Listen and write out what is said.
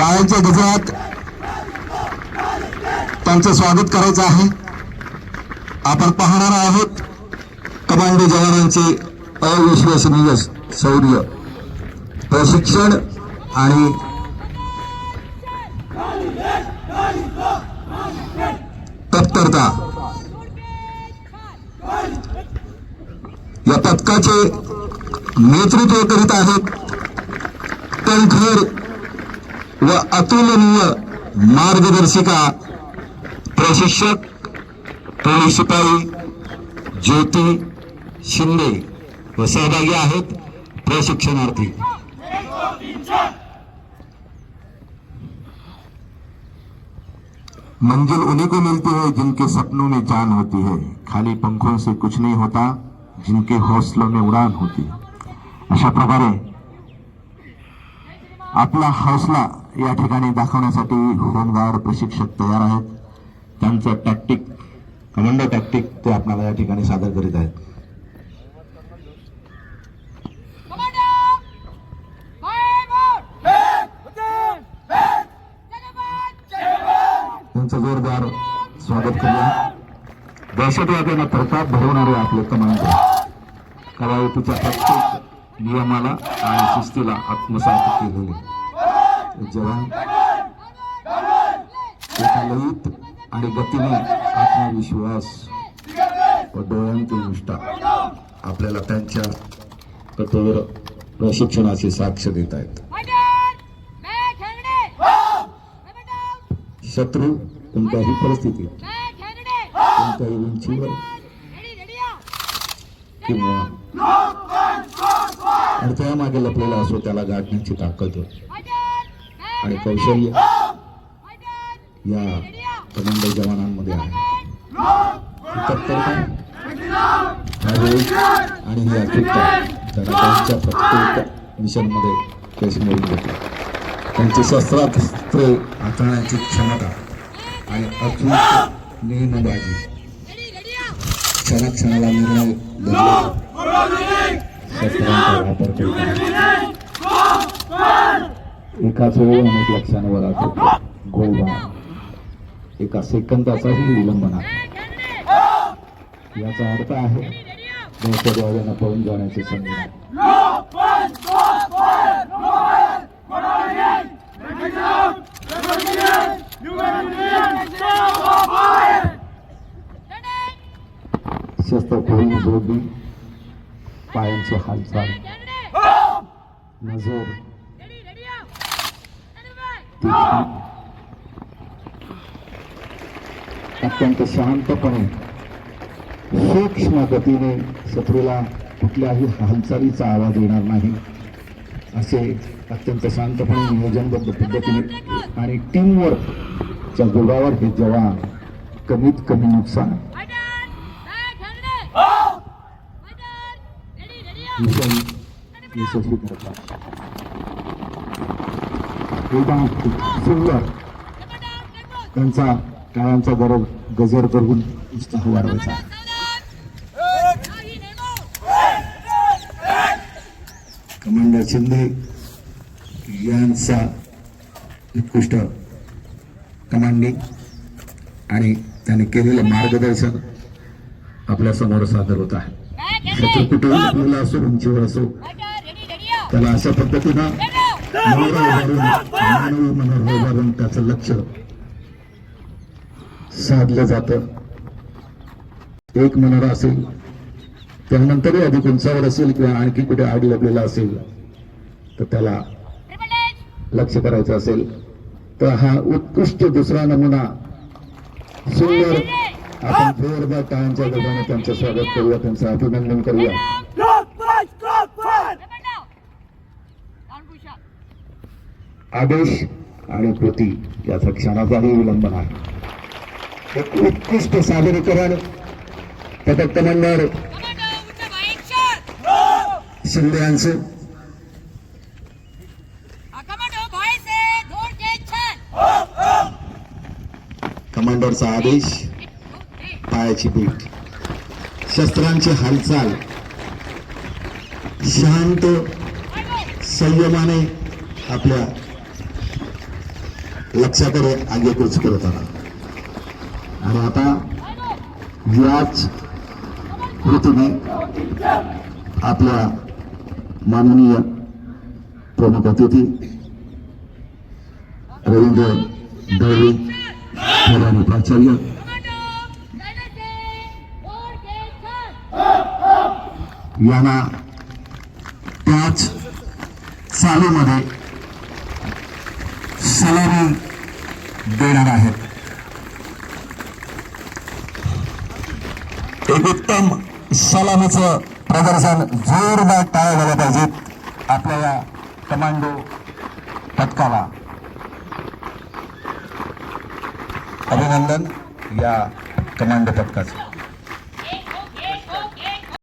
टाळ्यांच्या गजरात त्यांचं स्वागत करायचं आहे। आपण पाहणार आहोत कमांडो जवानांचे अविश्वसनीय शौर्य, प्रशिक्षण आणि तत्परता। या पथकाचे नेतृत्व करीत आहेत तळखर व अतुलनीय मार्गदर्शिका प्रशिक्षक पोलीस शिपाई ज्योती शिंदे व सहभागी आहेत प्रशिक्षणार्थी। मंजिल उन्हीं को मिलती है जिनके सपनों में जान होती है, खाली पंखों से कुछ नहीं होता जिनके हौसलों में उड़ान होती है। अशा प्रकारे आपला हौसला या ठिकाणी दाखवण्यासाठी होमगार्ड प्रशिक्षक तयार आहेत। त्यांचं टॅक्टिक, कमांडो टॅक्टिक ते आपल्याला या ठिकाणी सादर करीत आहेत। त्यांचं जोरदार स्वागत करूया। दहशतवाद्यांना प्रताप भरवणारे आपले कमांडो कवायतीच्या प्रत्येक नियमाला आणि शिस्तीला आत्मसात केलेले जवान एका लयीत आणि गतीने आत्मविश्वास व डोळ्यांतील निष्ठा आपल्याला त्यांच्या कठोर प्रशिक्षणाची साक्ष देत आहेत। शत्रू कोणत्याही परिस्थितीत, कोणत्याही उंचीवर किंवा अडथळ्यामागे लपलेला असो त्याला गाठण्याची ताकद आणि कौशल्य या कमांडो जवानांमध्ये आहे। तत्परता आणि ही अचूकता त्यांना त्यांच्या प्रत्येक मिशनमध्ये यश मिळवून देते। त्यांची शस्त्रास्त्रे हाताळण्याची क्षमता आणि अचूक नेमबाजी, क्षणाक्षणाला निर्णय शस्त्रांचा वापर करतात। एकाच वेळी अनेक लक्ष्यांवर आटोपले गोळीबार एका सेकंदाचाही विलंब नाही। याचा अर्थ आहे दहशतवाद्यांना पळून जाण्याची संधी नाही। शस्त्र खोलून जोडणी, पायांची हालचाल, नजर अत्यंत शांतपणे सूक्ष्म गतीने शत्रूला कुठल्याही हालचालीचा आवाज येणार नाही असे अत्यंत शांतपणे नियोजनबद्ध पद्धतीने आणि टीमवर्कच्या जोरावर हे जवान कमीत कमी नुकसान यशस्वी करतात। सुंदर त्यांचा टाळ्यांचा गजर करून उत्साह वाढवायचा। कमांडर शिंदे यांचा उत्कृष्ट कमांडिंग आणि त्याने केलेलं मार्गदर्शन आपल्या समोर सादर होत आहे। शत्रू कुठेही आपल्याला असो, उंचीवर असो, त्याला अशा पद्धतीनं मानवी मनोर उभारून त्याचं लक्ष साधलं जातं। एक मनोरा असेल त्यानंतरही अधिक उंचावर असेल किंवा आणखी कुठे आग लागलेला असेल तर त्याला लक्ष करायचं असेल तर हा उत्कृष्ट दुसरा नमुना सुंदर आपण जोरदार टाळ्यांच्या गजराने त्यांचं स्वागत करूया, त्यांचं अभिनंदन करूया। आदेश आणि कृती याचा क्षणाचाही विलंब नाही। एक उत्कृष्ट सादरीकरण पथक कमांडर शिंदे यांचे कमांडरचा आदेश, पायाची पीठ, शस्त्रांची हालचाल शांत संयमाने आपल्या लक्ष्याकडे आगेकूच करत आला. आणि आता याच ऋतूने आपल्या माननीय प्रमुख अतिथी रवींद्र दळवी आणि प्राचार्य यांना त्याच चालूमध्ये सलामी देणार आहेत. एक उत्तम सलामीचं प्रदर्शन जोरदार टाळ्या झाल्या पाहिजेत आपल्या या कमांडो पथकाला. अभिनंदन या कमांडो पथकाचं.